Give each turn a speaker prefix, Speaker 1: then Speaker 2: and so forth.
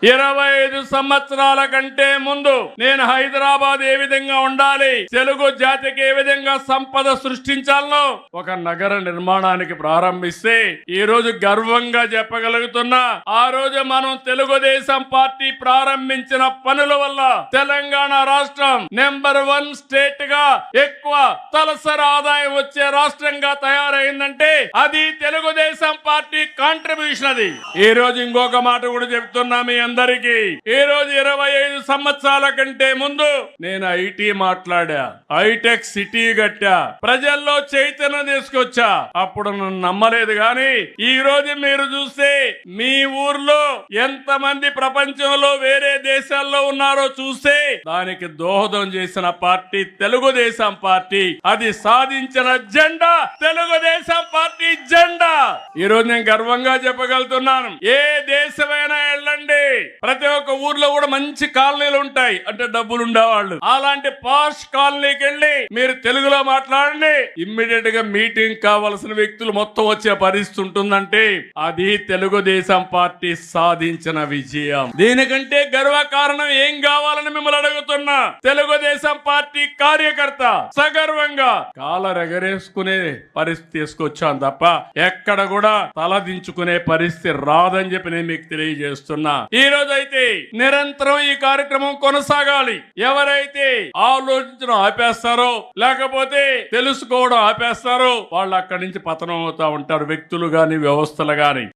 Speaker 1: 25 సంవత్సరాల కంటే ముందు నేను హైదరాబాద్ ఏ విధంగా ఉండాలి, తెలుగు జాతికి ఏ విధంగా సంపద సృష్టించాలనో ఒక నగర నిర్మాణానికి ప్రారంభిస్తే ఈ రోజు గర్వంగా చెప్పగలుగుతున్నా, ఆ రోజు మనం తెలుగుదేశం పార్టీ ప్రారంభించిన పనుల వల్ల తెలంగాణ రాష్ట్రం నెంబర్ 1 స్టేట్ గా ఎక్కువ తలసరి ఆదాయం వచ్చే రాష్ట్రంగా తయారైందంటే అది తెలుగుదేశం పార్టీ కాంట్రిబ్యూషన్. అది ఈ రోజు ఇంకొక మాట కూడా చెప్తున్నా మీ అందరికీ, ఈ రోజు 25 సంవత్సరాల కంటే ముందు నేను ఐటీ మాట్లాడా, హైటెక్ సిటీ కట్టా, ప్రజల్లో చైతన్యం తీసుకొచ్చా. అప్పుడు నన్ను నమ్మలేదు, కానీ ఈ రోజు మీరు చూస్తే మీ ఊర్లో ఎంతమంది ప్రపంచంలో వేరే దేశాల్లో ఉన్నారో చూస్తే దానికి దోహదం చేసిన పార్టీ తెలుగుదేశం పార్టీ. అది సాధించిన జెండా తెలుగుదేశం పార్టీ జెండా. ఈ రోజు నేను గర్వంగా చెప్పగలుగుతున్నాను, ఏ దేశమైనా వెళ్ళండి, ప్రతి ఒక్క ఊర్లో కూడా మంచి కాలనీలు ఉంటాయి, అంటే డబ్బులు ఉండేవాళ్ళు. అలాంటి పాష్ కాలనీకి వెళ్ళి మీరు తెలుగులో మాట్లాడండి, ఇమ్మీడియట్ గా మీటింగ్ కావాల్సిన వ్యక్తులు మొత్తం వచ్చే పరిస్థితి ఉంటుందంటే అది తెలుగుదేశం పార్టీ సాధించిన విజయం. దీనికంటే గర్వ కారణం ఏం కావాలని మిమ్మల్ని అడుగుతున్నా. తెలుగుదేశం పార్టీ కార్యకర్త సగర్వంగా కాలరెగరేసుకునే పరిస్థితి తీసుకొచ్చాను తప్ప ఎక్కడ కూడా తలదించుకునే పరిస్థితి రాదని చెప్పి నేను మీకు తెలియజేస్తున్నా. ఈ రోజు అయితే నిరంతరం ఈ కార్యక్రమం కొనసాగాలి. ఎవరైతే ఆలోచించడం ఆపేస్తారో లేకపోతే తెలుసుకోవడం ఆపేస్తారో వాళ్ళు అక్కడి నుంచి పతనం అవుతా ఉంటారు, వ్యక్తులు గాని వ్యవస్థలు గాని.